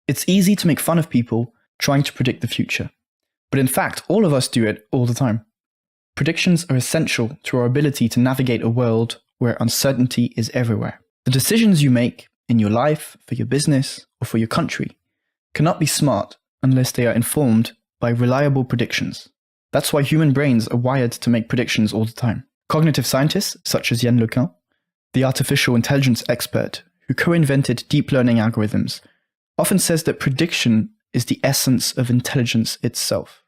It's easy to make fun of people trying to predict the future, but in fact, all of us do it all the time. Predictions are essential to our ability to navigate a world where uncertainty is everywhere. The decisions you make in your life, for your business, or for your country cannot be smart unless they are informed by reliable predictions. That's why human brains are wired to make predictions all the time. Cognitive scientists, such as Yann LeCun, the artificial intelligence expert who co-invented deep learning algorithms, often says that prediction is the essence of intelligence itself.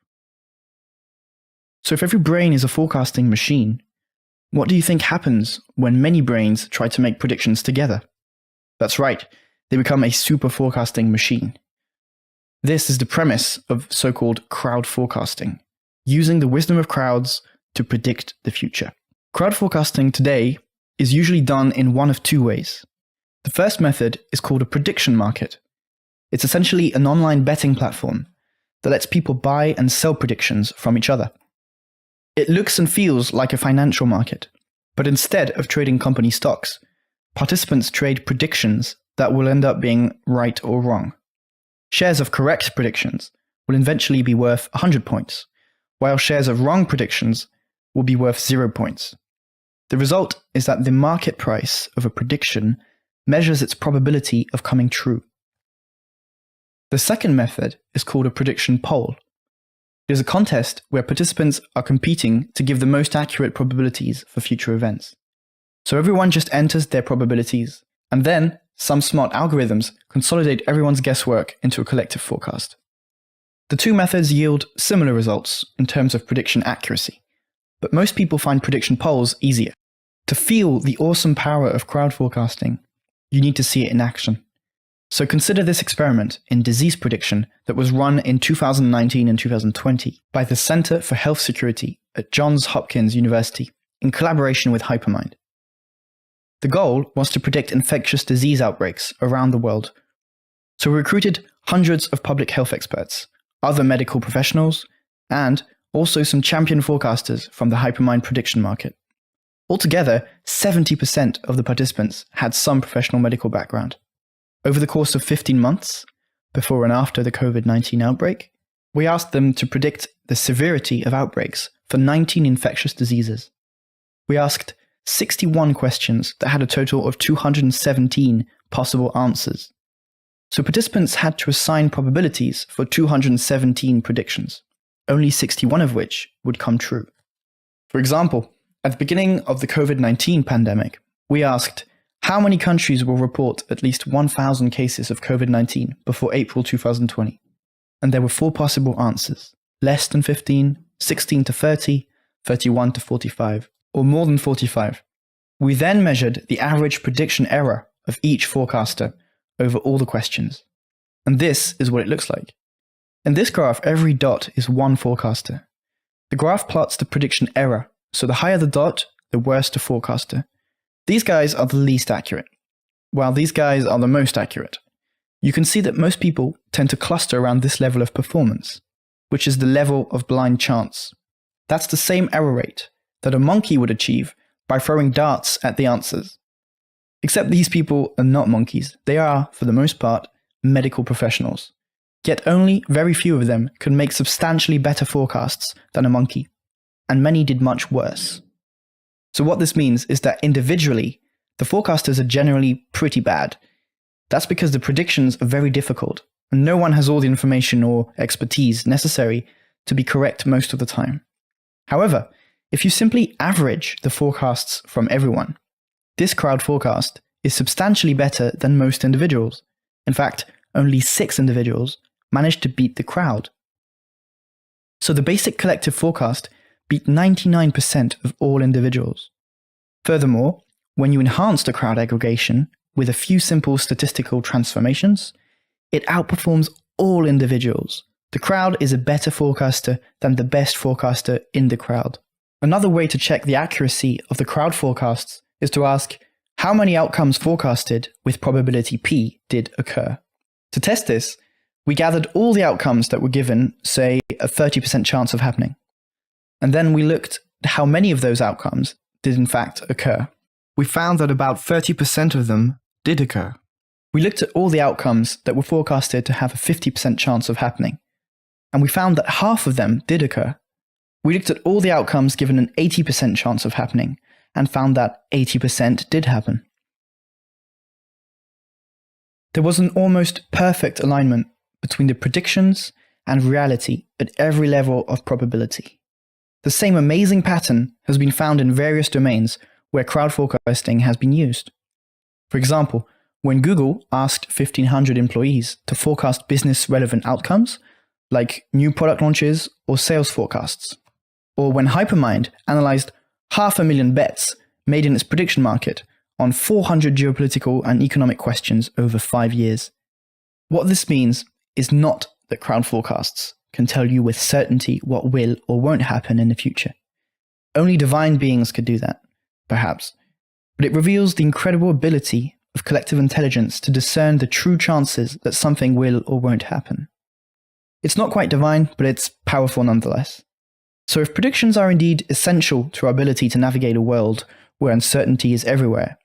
So if every brain is a forecasting machine, what do you think happens when many brains try to make predictions together? That's right, they become a super forecasting machine. This is the premise of so-called crowd forecasting, using the wisdom of crowds to predict the future. Crowd forecasting today is usually done in one of two ways. The first method is called a prediction market. It's essentially an online betting platform that lets people buy and sell predictions from each other. It looks and feels like a financial market, but instead of trading company stocks, participants trade predictions that will end up being right or wrong. Shares of correct predictions will eventually be worth 100 points, while shares of wrong predictions will be worth 0 points. The result is that the market price of a prediction measures its probability of coming true. The second method is called a prediction poll. It is a contest where participants are competing to give the most accurate probabilities for future events. So everyone just enters their probabilities, and then some smart algorithms consolidate everyone's guesswork into a collective forecast. The two methods yield similar results in terms of prediction accuracy, but most people find prediction polls easier. To feel the awesome power of crowd forecasting, you need to see it in action. So consider this experiment in disease prediction that was run in 2019 and 2020 by the Center for Health Security at Johns Hopkins University in collaboration with Hypermind. The goal was to predict infectious disease outbreaks around the world. So we recruited hundreds of public health experts, other medical professionals, and also some champion forecasters from the Hypermind prediction market. Altogether, 70% of the participants had some professional medical background. Over the course of 15 months, before and after the COVID-19 outbreak, we asked them to predict the severity of outbreaks for 19 infectious diseases. We asked 61 questions that had a total of 217 possible answers. So participants had to assign probabilities for 217 predictions, only 61 of which would come true. For example, at the beginning of the COVID-19 pandemic, we asked, how many countries will report at least 1,000 cases of COVID-19 before April 2020? And there were 4 possible answers: less than 15, 16 to 30, 31 to 45, or more than 45. We then measured the average prediction error of each forecaster over all the questions. And this is what it looks like. In this graph, every dot is one forecaster. The graph plots the prediction error, so the higher the dot, the worse the forecaster. These guys are the least accurate, while these guys are the most accurate. You can see that most people tend to cluster around this level of performance, which is the level of blind chance. That's the same error rate that a monkey would achieve by throwing darts at the answers. Except these people are not monkeys. They are, for the most part, medical professionals. Yet only very few of them can make substantially better forecasts than a monkey, and many did much worse. So what this means is that individually, the forecasters are generally pretty bad. That's because the predictions are very difficult, and no one has all the information or expertise necessary to be correct most of the time. However, if you simply average the forecasts from everyone, this crowd forecast is substantially better than most individuals. In fact, only 6 individuals managed to beat the crowd. So the basic collective forecast beat 99% of all individuals. Furthermore, when you enhance the crowd aggregation with a few simple statistical transformations, it outperforms all individuals. The crowd is a better forecaster than the best forecaster in the crowd. Another way to check the accuracy of the crowd forecasts is to ask, how many outcomes forecasted with probability P did occur? To test this, we gathered all the outcomes that were given, say, a 30% chance of happening. And then we looked at how many of those outcomes did in fact occur. We found that about 30% of them did occur. We looked at all the outcomes that were forecasted to have a 50% chance of happening, and we found that half of them did occur. We looked at all the outcomes given an 80% chance of happening, and found that 80% did happen. There was an almost perfect alignment between the predictions and reality at every level of probability. The same amazing pattern has been found in various domains where crowd forecasting has been used. For example, when Google asked 1,500 employees to forecast business-relevant outcomes, like new product launches or sales forecasts. Or when Hypermind analyzed 500,000 bets made in its prediction market on 400 geopolitical and economic questions over 5 years. What this means is not that crowd forecasts can tell you with certainty what will or won't happen in the future. Only divine beings could do that, perhaps, but it reveals the incredible ability of collective intelligence to discern the true chances that something will or won't happen. It's not quite divine, but it's powerful nonetheless. So if predictions are indeed essential to our ability to navigate a world where uncertainty is everywhere,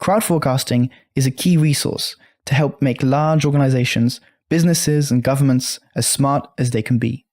crowd forecasting is a key resource to help make large organizations, businesses, and governments as smart as they can be.